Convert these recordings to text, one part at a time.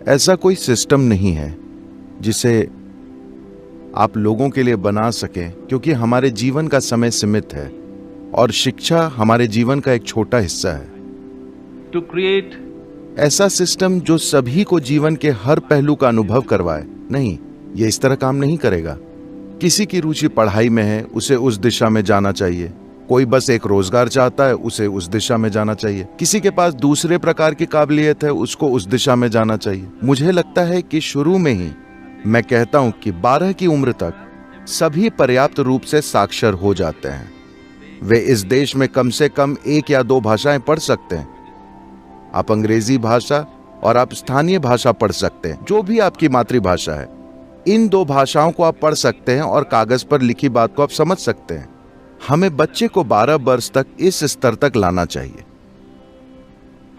ऐसा कोई सिस्टम नहीं है जिसे आप लोगों के लिए बना सकें, क्योंकि हमारे जीवन का समय सीमित है और शिक्षा हमारे जीवन का एक छोटा हिस्सा है। To create ऐसा सिस्टम जो सभी को जीवन के हर पहलू का अनुभव करवाए, नहीं, ये इस तरह काम नहीं करेगा। किसी की रुचि पढ़ाई में है, उसे उस दिशा में जाना चाहिए। कोई बस एक रोजगार चाहता है, उसे उस दिशा में जाना चाहिए। किसी के पास दूसरे प्रकार की काबिलियत है, उसको उस दिशा में जाना चाहिए। मुझे लगता है कि शुरू में ही मैं कहता हूं कि 12 की उम्र तक सभी पर्याप्त रूप से साक्षर हो जाते हैं। वे इस देश में कम से कम 1 या 2 भाषाएं पढ़ सकते हैं। आप अंग्रेजी भाषा और आप स्थानीय भाषा पढ़ सकते हैं, जो भी आपकी मातृभाषा है। इन 2 भाषाओं को आप पढ़ सकते हैं और कागज पर लिखी बात को आप समझ सकते हैं। हमें बच्चे को 12 वर्ष तक इस स्तर तक लाना चाहिए।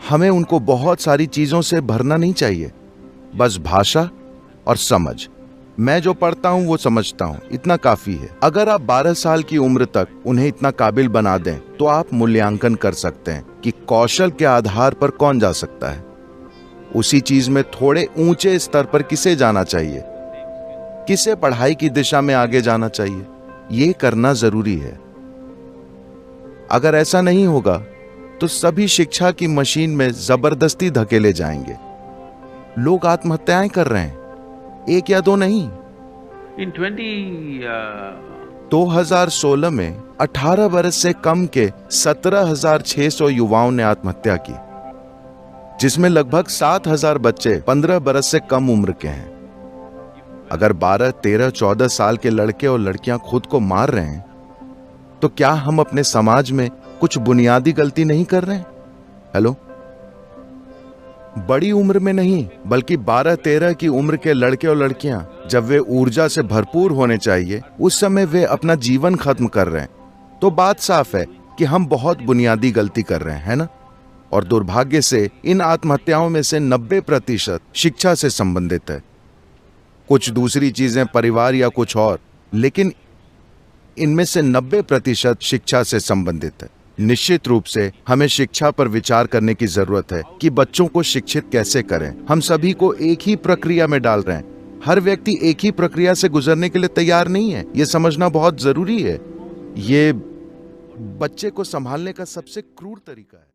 हमें उनको बहुत सारी चीजों से भरना नहीं चाहिए, बस भाषा और समझ। मैं जो पढ़ता हूं वो समझता हूं, इतना काफी है। अगर आप 12 साल की उम्र तक उन्हें इतना काबिल बना दें तो आप मूल्यांकन कर सकते हैं कि कौशल के आधार पर कौन जा सकता है। उसी चीज में थोड़े ऊंचे स्तर पर किसे जाना चाहिए, किसे पढ़ाई की दिशा में आगे जाना चाहिए, ये करना जरूरी है। अगर ऐसा नहीं होगा तो सभी शिक्षा की मशीन में जबरदस्ती धकेले जाएंगे। लोग आत्महत्याएं कर रहे हैं, 1 या 2 नहीं। in 2016 में 18 वर्ष से कम के 17,600 युवाओं ने आत्महत्या की, जिसमें लगभग 7,000 बच्चे 15 वर्ष से कम उम्र के हैं। अगर 12, 13, 14 साल के लड़के और लड़कियां खुद को मार रहे हैं, तो क्या हम अपने समाज में कुछ बुनियादी गलती नहीं कर रहे हैं? हेलो, बड़ी उम्र में नहीं, बल्कि 12-13 की उम्र के लड़के और लड़कियां जब वे ऊर्जा से भरपूर होने चाहिए, उस समय वे अपना जीवन खत्म कर रहे हैं। तो बात साफ है कि हम बहुत बुनियादी गलती कर रहे हैं, है ना? और दुर्भाग्य से इन आत्महत्याओं में से 90% शिक्षा से संबंधित है। कुछ दूसरी चीजें, परिवार या कुछ और, लेकिन इनमें से 90% शिक्षा से संबंधित है। निश्चित रूप से हमें शिक्षा पर विचार करने की जरूरत है कि बच्चों को शिक्षित कैसे करें। हम सभी को एक ही प्रक्रिया में डाल रहे हैं। हर व्यक्ति एक ही प्रक्रिया से गुजरने के लिए तैयार नहीं है। यह समझना बहुत जरूरी है। ये बच्चे को संभालने का सबसे क्रूर तरीका है।